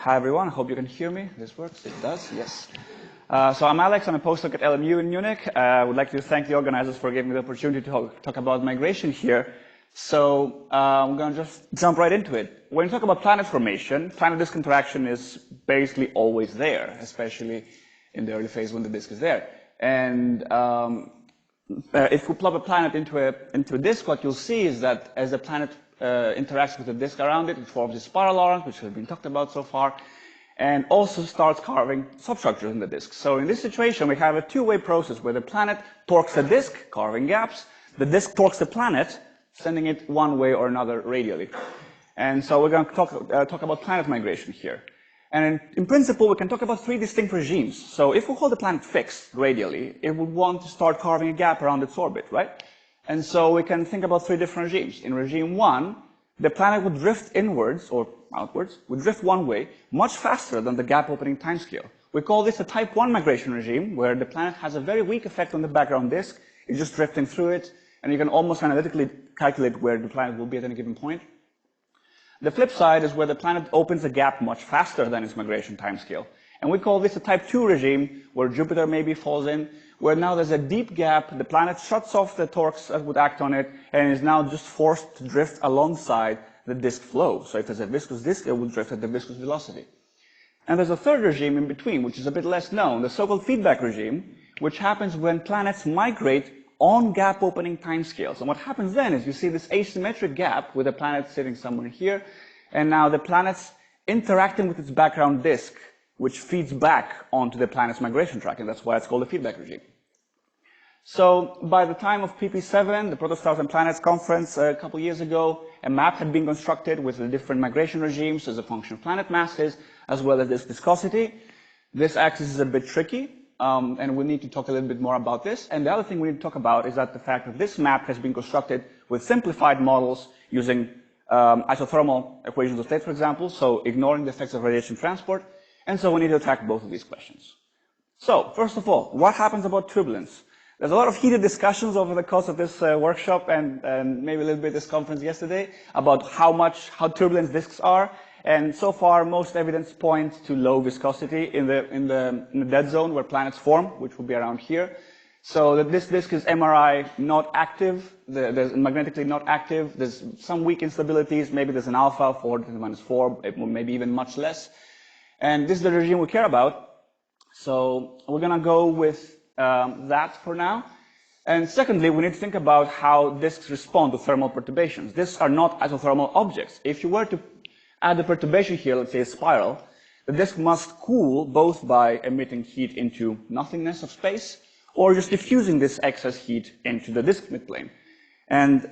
Hi everyone, I hope you can hear me. This works? It does? Yes. So I'm Alex, I'm a postdoc at LMU in Munich. I would like to thank the organizers for giving me the opportunity to talk about migration here. So I'm going to just jump right into it. When you talk about planet formation, planet-disk interaction is basically always there, especially in the early phase when the disk is there. And if we plug a planet into a disk, what you'll see is that as the planet interacts with the disk around it, it forms these spiral arms, which have been talked about so far, and also starts carving substructures in the disk. So in this situation, we have a two-way process where the planet torques the disk, carving gaps. The disk torques the planet, sending it one way or another radially. And so we're going to talk about planet migration here. And in principle, we can talk about three distinct regimes. So if we hold the planet fixed radially, it would want to start carving a gap around its orbit, right? And so we can think about three different regimes. In regime one, the planet would drift inwards or outwards, would drift one way much faster than the gap opening timescale. We call this a type 1 migration regime, where the planet has a very weak effect on the background disk. It's just drifting through it, and you can almost analytically calculate where the planet will be at any given point. The flip side is where the planet opens a gap much faster than its migration timescale. And we call this a type 2 regime, where Jupiter maybe falls in, where now there's a deep gap, the planet shuts off the torques that would act on it, and is now just forced to drift alongside the disk flow. So if there's a viscous disk, it will drift at the viscous velocity. And there's a third regime in between, which is a bit less known, the so-called feedback regime, which happens when planets migrate on gap opening timescales. And what happens then is you see this asymmetric gap with the planet sitting somewhere here, and now the planet's interacting with its background disk, which feeds back onto the planet's migration track, and that's why it's called a feedback regime. So by the time of PP7, the Protostars and Planets conference a couple years ago, a map had been constructed with the different migration regimes as a function of planet masses, as well as this viscosity. This axis is a bit tricky, and we need to talk a little bit more about this. And the other thing we need to talk about is that the fact that this map has been constructed with simplified models using isothermal equations of state, for example, so ignoring the effects of radiation transport. And so we need to attack both of these questions. So, first of all, what happens about turbulence? There's a lot of heated discussions over the course of this workshop and maybe a little bit this conference yesterday about how turbulent disks are. And so far, most evidence points to low viscosity in the dead zone where planets form, which will be around here. So that this disk is MRI not active, there's magnetically not active. There's some weak instabilities. Maybe there's an alpha, 4⁻⁴, maybe even much less. And this is the regime we care about. So we're going to go with that for now. And secondly, we need to think about how disks respond to thermal perturbations. Disks are not isothermal objects. If you were to add a perturbation here, let's say a spiral, the disk must cool both by emitting heat into nothingness of space or just diffusing this excess heat into the disk midplane. And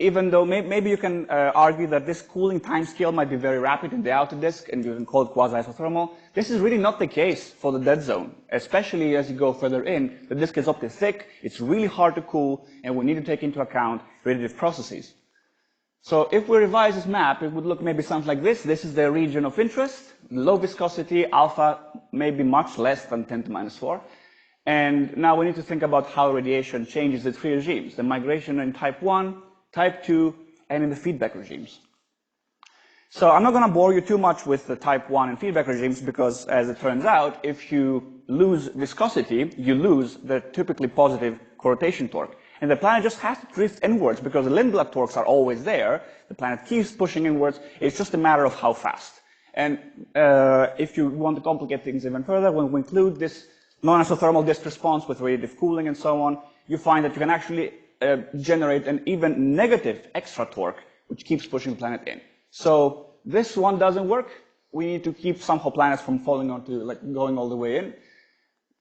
even though maybe you can argue that this cooling timescale might be very rapid in the outer disk, and you can call it quasi-isothermal, this is really not the case for the dead zone, especially as you go further in. The disk is optically thick, it's really hard to cool, and we need to take into account radiative processes. So if we revise this map, it would look maybe something like this. This is the region of interest, low viscosity, alpha maybe much less than 10⁻⁴. And now we need to think about how radiation changes the three regimes, the migration in type 1, type 2, and in the feedback regimes. So I'm not going to bore you too much with the type 1 and feedback regimes because, as it turns out, if you lose viscosity, you lose the typically positive corrotation torque. And the planet just has to drift inwards because the Lindblad torques are always there. The planet keeps pushing inwards. It's just a matter of how fast. And if you want to complicate things even further, when we include this non-isothermal disk response with radiative cooling and so on, you find that you can actually generate an even negative extra torque, which keeps pushing the planet in. So this one doesn't work. We need to keep somehow planets from falling onto, going all the way in.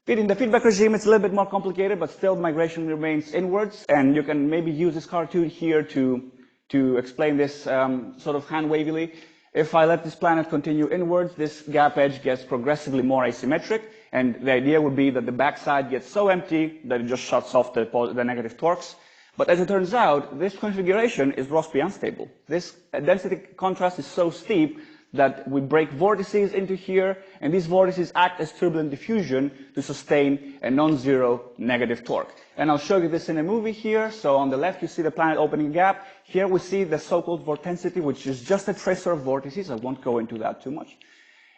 In the feedback regime, it's a little bit more complicated, but still migration remains inwards, and you can maybe use this cartoon here to explain this sort of hand-wavily. If I let this planet continue inwards, this gap edge gets progressively more asymmetric, and the idea would be that the backside gets so empty that it just shuts off the negative torques. But as it turns out, this configuration is Rossby unstable. This density contrast is so steep that we break vortices into here, and these vortices act as turbulent diffusion to sustain a non-zero negative torque. And I'll show you this in a movie here. So on the left, you see the planet opening a gap. Here we see the so-called vortensity, which is just a tracer of vortices. I won't go into that too much.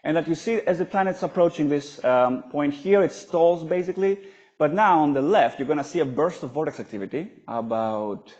and that you see as the planet's approaching this point here, it stalls basically. But now on the left, you're going to see a burst of vortex activity about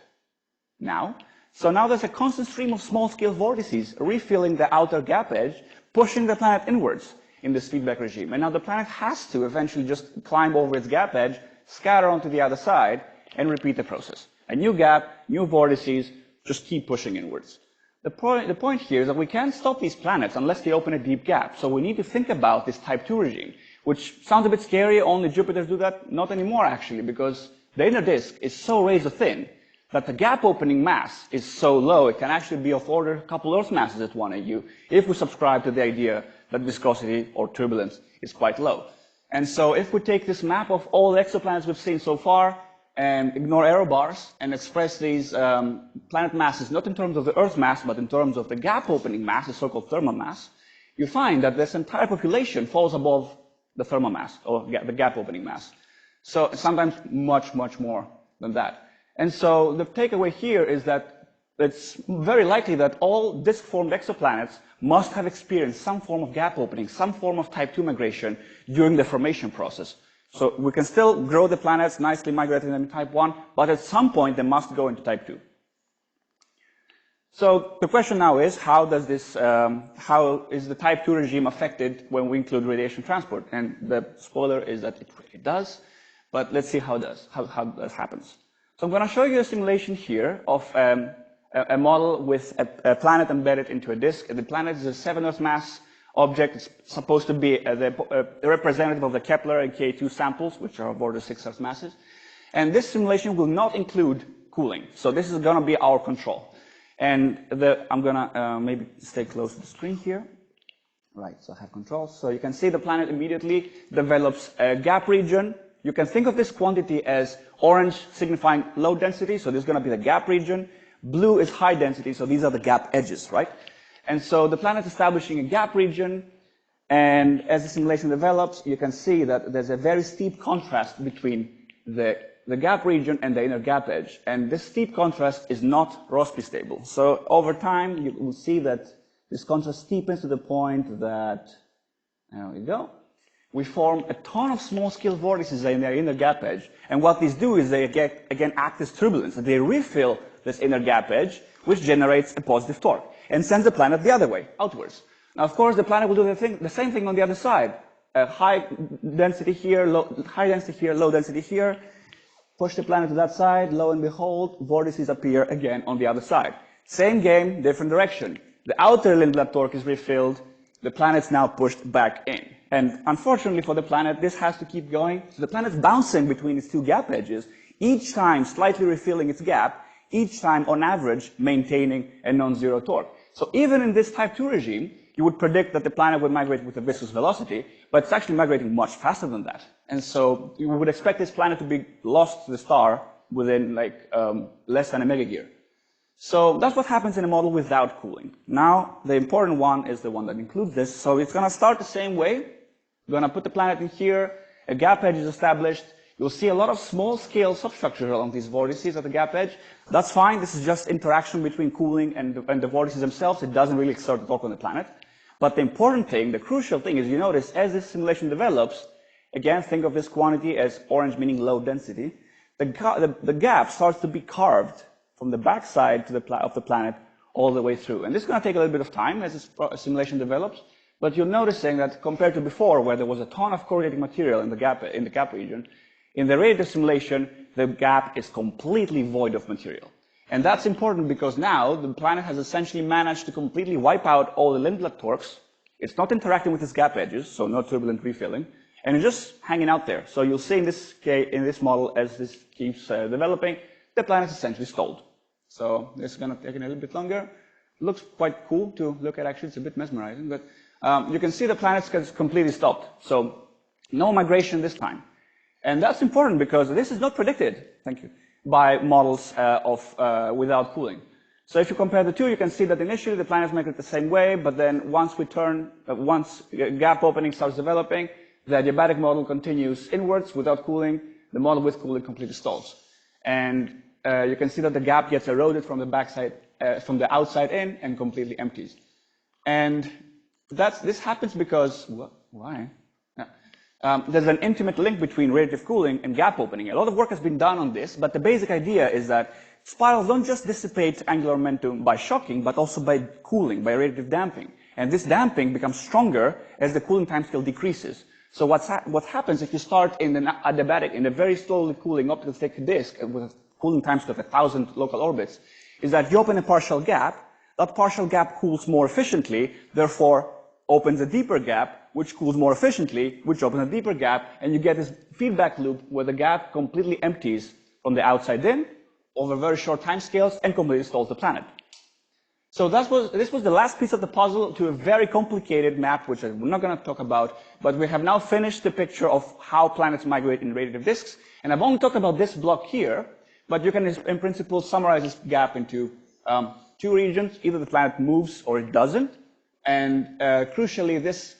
now. So now there's a constant stream of small-scale vortices refilling the outer gap edge, pushing the planet inwards in this feedback regime. And now the planet has to eventually just climb over its gap edge, scatter onto the other side, and repeat the process. A new gap, new vortices, just keep pushing inwards. The point here is that we can't stop these planets unless they open a deep gap. So we need to think about this type 2 regime, which sounds a bit scary. Only Jupiters do that. Not anymore, actually, because the inner disk is so razor thin that the gap opening mass is so low, it can actually be of order a couple Earth masses at 1 AU, if we subscribe to the idea that viscosity or turbulence is quite low. And so if we take this map of all the exoplanets we've seen so far, and ignore arrow bars and express these planet masses not in terms of the Earth mass, but in terms of the gap opening mass, the so-called thermal mass, you find that this entire population falls above the thermal mass, or the gap opening mass. So sometimes much, much more than that. And so the takeaway here is that it's very likely that all disk-formed exoplanets must have experienced some form of gap opening, some form of type 2 migration during the formation process. So we can still grow the planets, nicely migrating them in type 1, but at some point they must go into type 2. So the question now is, how is the type 2 regime affected when we include radiation transport? And the spoiler is that it does, but let's see how this happens. So I'm going to show you a simulation here of a model with a planet embedded into a disk. The planet is a 7 Earth mass object. It's supposed to be the representative of the Kepler and K2 samples, which are of order 6 Earth masses. And this simulation will not include cooling. So this is going to be our control. And I'm going to maybe stay close to the screen here. Right, so I have control. So you can see the planet immediately develops a gap region. You can think of this quantity as orange signifying low density. So this is going to be the gap region. Blue is high density. So these are the gap edges, right? And so the planet is establishing a gap region, and as the simulation develops, you can see that there's a very steep contrast between the gap region and the inner gap edge. And this steep contrast is not Rossby stable. So over time, you will see that this contrast steepens to the point that, there we go, we form a ton of small-scale vortices in the inner gap edge. And what these do is they, again, act as turbulence. They refill this inner gap edge, which generates a positive torque, and sends the planet the other way, outwards. Now, of course, the planet will do the same thing on the other side. High density here, high density here, low density here. Push the planet to that side, lo and behold, vortices appear again on the other side. Same game, different direction. The outer Lindblad torque is refilled, the planet's now pushed back in. And unfortunately for the planet, this has to keep going. So the planet's bouncing between its two gap edges, each time slightly refilling its gap, each time, on average, maintaining a non-zero torque. So even in this type 2 regime, you would predict that the planet would migrate with a viscous velocity, but it's actually migrating much faster than that. And so you would expect this planet to be lost to the star within less than a megayear. So that's what happens in a model without cooling. Now, the important one is the one that includes this. So it's going to start the same way. We're going to put the planet in here. A gap edge is established. You'll see a lot of small-scale substructures along these vortices at the gap edge. That's fine. This is just interaction between cooling and the vortices themselves. It doesn't really exert a torque on the planet. But the important thing, the crucial thing is, you notice as this simulation develops, again, think of this quantity as orange meaning low density. The gap starts to be carved from the backside of the planet all the way through. And this is going to take a little bit of time as this simulation develops. But you're noticing that compared to before, where there was a ton of corrugating material in the gap region, in the radiative simulation, the gap is completely void of material. And that's important because now the planet has essentially managed to completely wipe out all the Lindblad torques. It's not interacting with its gap edges, so no turbulent refilling, and it's just hanging out there. So you'll see in this model, as this keeps developing, the planet is essentially stalled. So this is going to take a little bit longer. It looks quite cool to look at, actually. It's a bit mesmerizing, but you can see the planet is completely stopped. So no migration this time. And that's important because this is not predicted, thank you, by models without cooling. So if you compare the two, you can see that initially the planets migrate the same way, but then once gap opening starts developing, the adiabatic model continues inwards without cooling. The model with cooling completely stalls. And you can see that the gap gets eroded from the backside, from the outside in, and completely empties. And this happens because, why? There's an intimate link between radiative cooling and gap opening. A lot of work has been done on this, but the basic idea is that spirals don't just dissipate angular momentum by shocking, but also by cooling, by radiative damping. And this damping becomes stronger as the cooling timescale decreases. So what happens if you start in an adiabatic, in a very slowly cooling optical stick disk with a cooling timescale of 1,000 local orbits, is that you open a partial gap, that partial gap cools more efficiently, therefore opens a deeper gap, which cools more efficiently, which opens a deeper gap, and you get this feedback loop where the gap completely empties from the outside in over very short time scales and completely stalls the planet. So this was the last piece of the puzzle to a very complicated map, which we're not going to talk about, but we have now finished the picture of how planets migrate in radiative disks. And I've only talked about this block here, but you can, in principle, summarize this gap into two regions. Either the planet moves or it doesn't. And crucially, this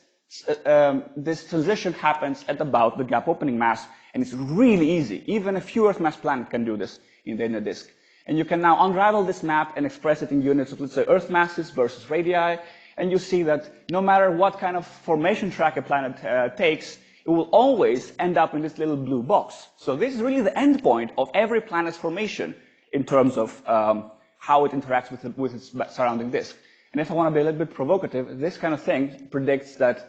transition happens at about the gap opening mass, and it's really easy. Even a few Earth mass planet can do this in the inner disk. And you can now unravel this map and express it in units of, let's say, Earth masses versus radii, and you see that no matter what kind of formation track a planet takes, it will always end up in this little blue box. So this is really the end point of every planet's formation in terms of how it interacts with its surrounding disk. And if I want to be a little bit provocative, this kind of thing predicts that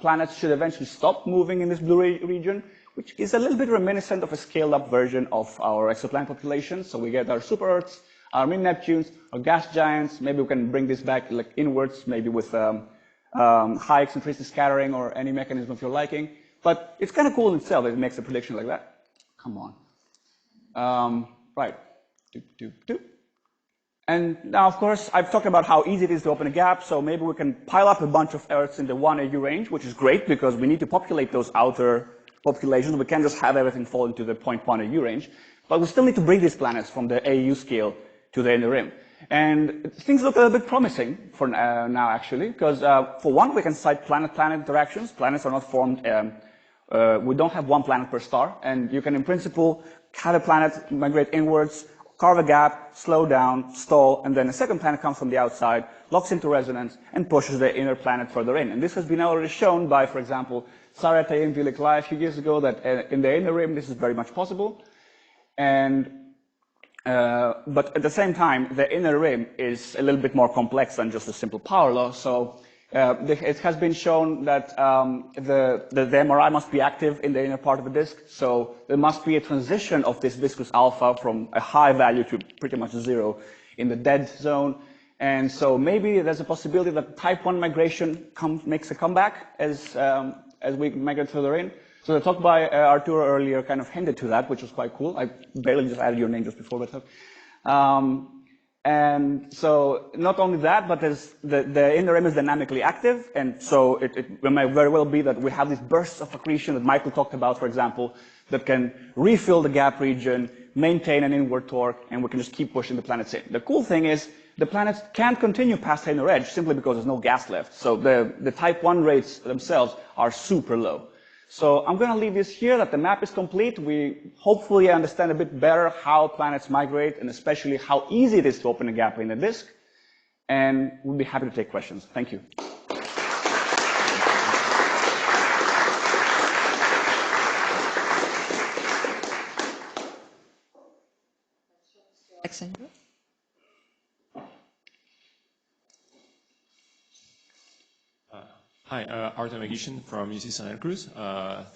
planets should eventually stop moving in this blue region, which is a little bit reminiscent of a scaled-up version of our exoplanet population. So we get our super-Earths, our mini-Neptunes, our gas giants. Maybe we can bring this back like inwards, maybe with high eccentricity scattering or any mechanism of your liking. But it's kind of cool in itself. It makes a prediction like that. Come on. Right. Doop, doop, doop. And now, of course, I've talked about how easy it is to open a gap, so maybe we can pile up a bunch of Earths in the 1 AU range, which is great because we need to populate those outer populations. We can't just have everything fall into the 0.1 AU range, but we still need to bring these planets from the AU scale to the inner rim. And things look a little bit promising for now, actually, because for one, we can cite planet-planet interactions. Planets are not formed, we don't have one planet per star, and you can, in principle, have a planet migrate inwards, carve a gap, slow down, stall, and then a second planet comes from the outside, locks into resonance, and pushes the inner planet further in. And this has been already shown by, for example, Sarate and Vilikla a few years ago that in the inner rim this is very much possible. And but at the same time, the inner rim is a little bit more complex than just a simple power law. So it has been shown that the MRI must be active in the inner part of the disk. So there must be a transition of this viscous alpha from a high value to pretty much zero in the dead zone. And so maybe there's a possibility that type 1 migration makes a comeback as we migrate further in. So the talk by Arturo earlier kind of hinted to that, which was quite cool. I barely just added your name just before the talk. And so not only that, but the inner rim is dynamically active, and so it may very well be that we have these bursts of accretion that Michael talked about, for example, that can refill the gap region, maintain an inward torque, and we can just keep pushing the planets in. The cool thing is the planets can't continue past the inner edge simply because there's no gas left. So the type 1 rates themselves are super low. So I'm going to leave this here, that the map is complete. We hopefully understand a bit better how planets migrate, and especially how easy it is to open a gap in the disk. And we'll be happy to take questions. Thank you. Alexandro? Hi, Artem Agishin from UC Santa Cruz.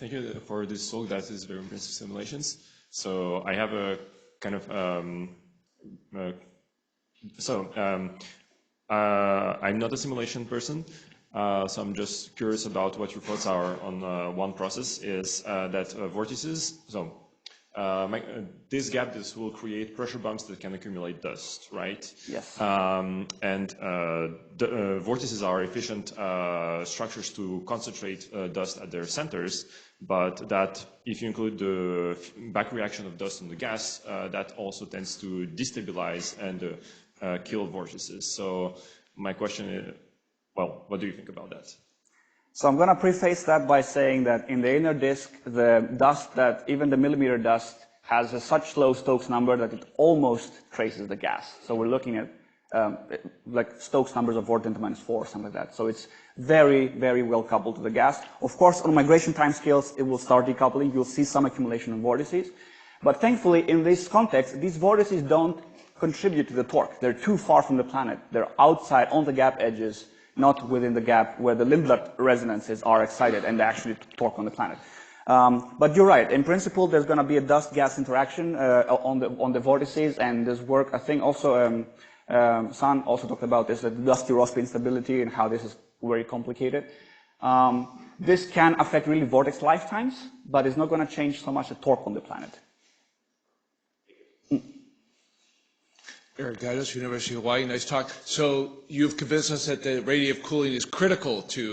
Thank you for this talk. That is very impressive simulations. So I have a kind of, I'm not a simulation person, so I'm just curious about what your thoughts are on one process is that vortices, so this gap, this will create pressure bumps that can accumulate dust, right? Yes. The vortices are efficient structures to concentrate dust at their centers, but that if you include the back reaction of dust on the gas, that also tends to destabilize and kill vortices. So my question is, well, what do you think about that? So I'm going to preface that by saying that in the inner disk, the dust, that even the millimeter dust, has such low Stokes number that it almost traces the gas. So we're looking at like Stokes numbers of 4 × 10⁻⁴, something like that. So it's very, very well coupled to the gas. Of course, on migration timescales, it will start decoupling. You'll see some accumulation of vortices. But thankfully, in this context, these vortices don't contribute to the torque. They're too far from the planet. They're outside on the gap edges, not within the gap where the Lindblad resonances are excited and they actually torque on the planet. But you're right. In principle, there's going to be a dust-gas interaction on the vortices, and there's work. I think also San also talked about this, the dusty-Rossby instability and how this is very complicated. This can affect really vortex lifetimes, but it's not going to change so much the torque on the planet. Eric Gaidos, University of Hawaii. Nice talk. So you've convinced us that the radiative cooling is critical to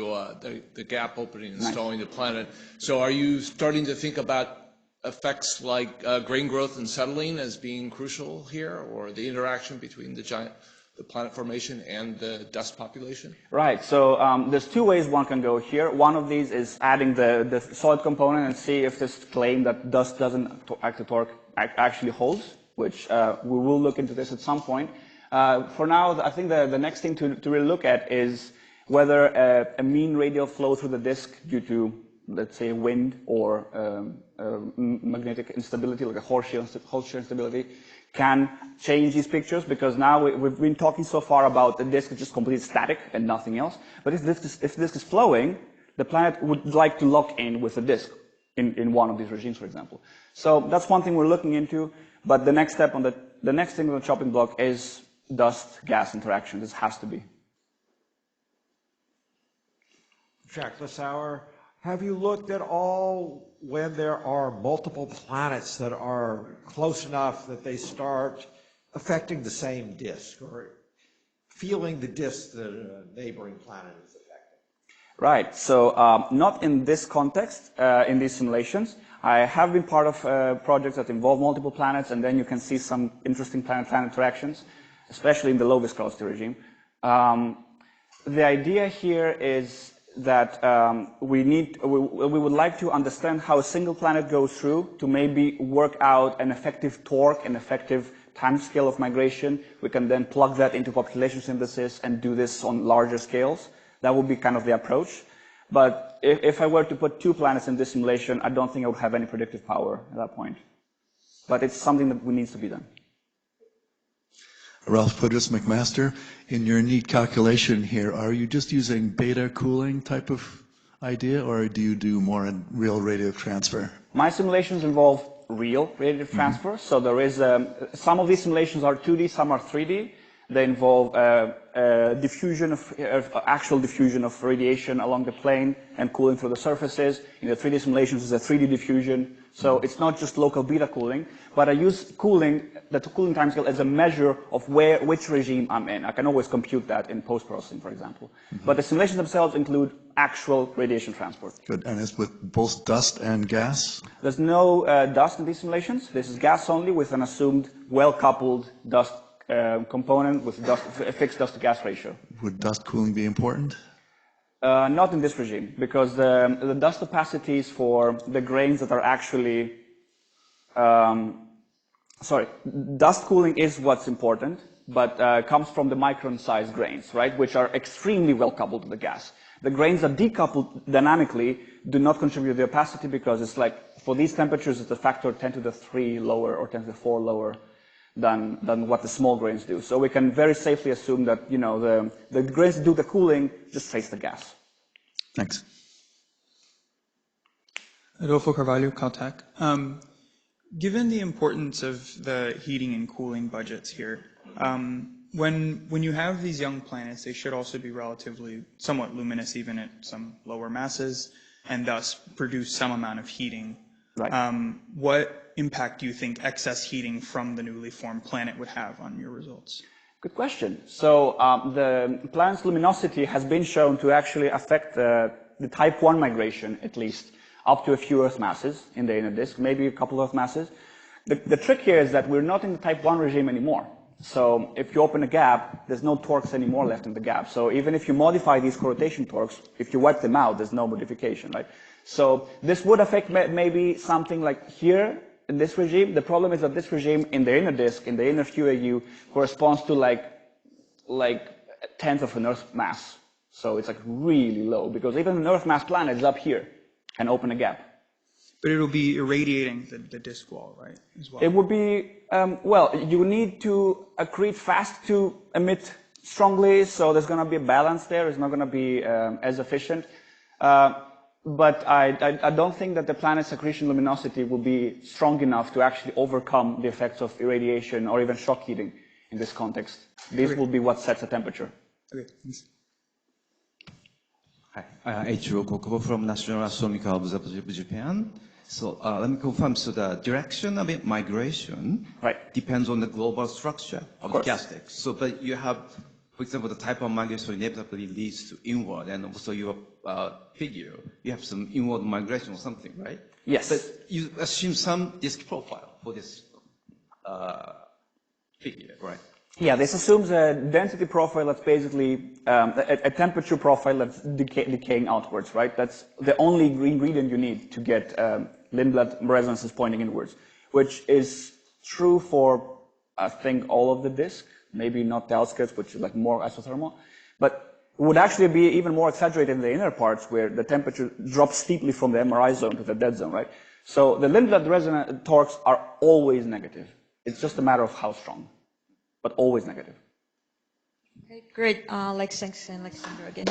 the gap opening and stalling the planet. So are you starting to think about effects like grain growth and settling as being crucial here, or the interaction between the planet formation and the dust population? Right. So there's two ways one can go here. One of these is adding the solid component and see if this claim that dust doesn't act to torque actually holds, which we will look into this at some point. For now, I think the next thing to really look at is whether a mean radial flow through the disk due to, let's say, wind or magnetic instability, like a horseshoe instability, can change these pictures, because now we've been talking so far about the disk is just completely static and nothing else. But if the disk is flowing, the planet would like to lock in with the disk in one of these regimes, for example. So that's one thing we're looking into. But the next step on the next thing on the chopping block is dust-gas interaction. This has to be. Jack Lissauer, have you looked at all when there are multiple planets that are close enough that they start affecting the same disk, or feeling the disk that a neighboring planet is affecting? Right. So not in this context, in these simulations. I have been part of projects that involve multiple planets, and then you can see some interesting planet-planet interactions, especially in the low viscosity regime. The idea here is that we would like to understand how a single planet goes through to maybe work out an effective torque, an effective time scale of migration. We can then plug that into population synthesis and do this on larger scales. That would be kind of the approach. But if I were to put 2 planets in this simulation, I don't think I would have any predictive power at that point. But it's something that needs to be done. Ralph Pudris McMaster, in your neat calculation here, are you just using beta cooling type of idea, or do you do more in real radiative transfer? My simulations involve real radiative transfer. So there is some of these simulations are 2D, some are 3D. They involve diffusion actual diffusion of radiation along the plane and cooling through the surfaces. In the 3D simulations, it's a 3D diffusion. So it's not just local beta cooling, but I use the cooling timescale as a measure of which regime I'm in. I can always compute that in post-processing, for example. But the simulations themselves include actual radiation transport. Good. And it's with both dust and gas? There's no dust in these simulations. This is gas only with an assumed well-coupled dust component with a fixed dust-to-gas ratio. Would dust cooling be important? Not in this regime, because the dust opacities for the grains that are actually, dust cooling is what's important, but comes from the micron-sized grains, right, which are extremely well coupled to the gas. The grains that decouple dynamically do not contribute to the opacity, because it's like, for these temperatures, it's a factor 10 to the 3 lower or 10 to the 4 lower than what the small grains do. So we can very safely assume that, you know, the grains that do the cooling just face the gas. Thanks. Adolfo Carvalho, Caltech. Given the importance of the heating and cooling budgets here, when you have these young planets, they should also be relatively somewhat luminous, even at some lower masses, and thus produce some amount of heating. Right. What impact do you think excess heating from the newly formed planet would have on your results? Good question. So the planet's luminosity has been shown to actually affect the type 1 migration, at least, up to a few Earth masses in the inner disk, maybe a couple of Earth masses. The trick here is that we're not in the type 1 regime anymore. So if you open a gap, there's no torques anymore left in the gap. So even if you modify these corrotation torques, if you wipe them out, there's no modification, right? So this would affect maybe something like here in this regime. The problem is that this regime in the inner disk, in the inner QAU, corresponds to like like a tenth of an Earth mass. So it's like really low, because even an Earth mass planet is up here, can open a gap. But it'll be irradiating the disk wall, right, as well? It would be, well, you need to accrete fast to emit strongly, so there's going to be a balance there. It's not going to be as efficient. But I don't think that the planet's accretion luminosity will be strong enough to actually overcome the effects of irradiation or even shock heating in this context. This will be what sets the temperature. Okay, thanks. Hi, Eiichiro Kokubo from National Astronomical Observatory of Japan. So let me confirm, so the direction of migration depends on the global structure of the gas disk. So, but you have, for example, the type of migration inevitably leads to inward, and also your figure, you have some inward migration or something, right? Yes. But you assume some disk profile for this figure, right? Yeah, this assumes a density profile that's basically a temperature profile that's decaying outwards, right? That's the only ingredient you need to get Lindblad resonances pointing inwards, which is true for, I think, all of the disk, maybe not the outskirts, which is like more isothermal, but would actually be even more exaggerated in the inner parts where the temperature drops steeply from the MRI zone to the dead zone, right? So the Lindblad resonance torques are always negative. It's just a matter of how strong, but always negative. Okay, great. Thanks, Alexandro, again.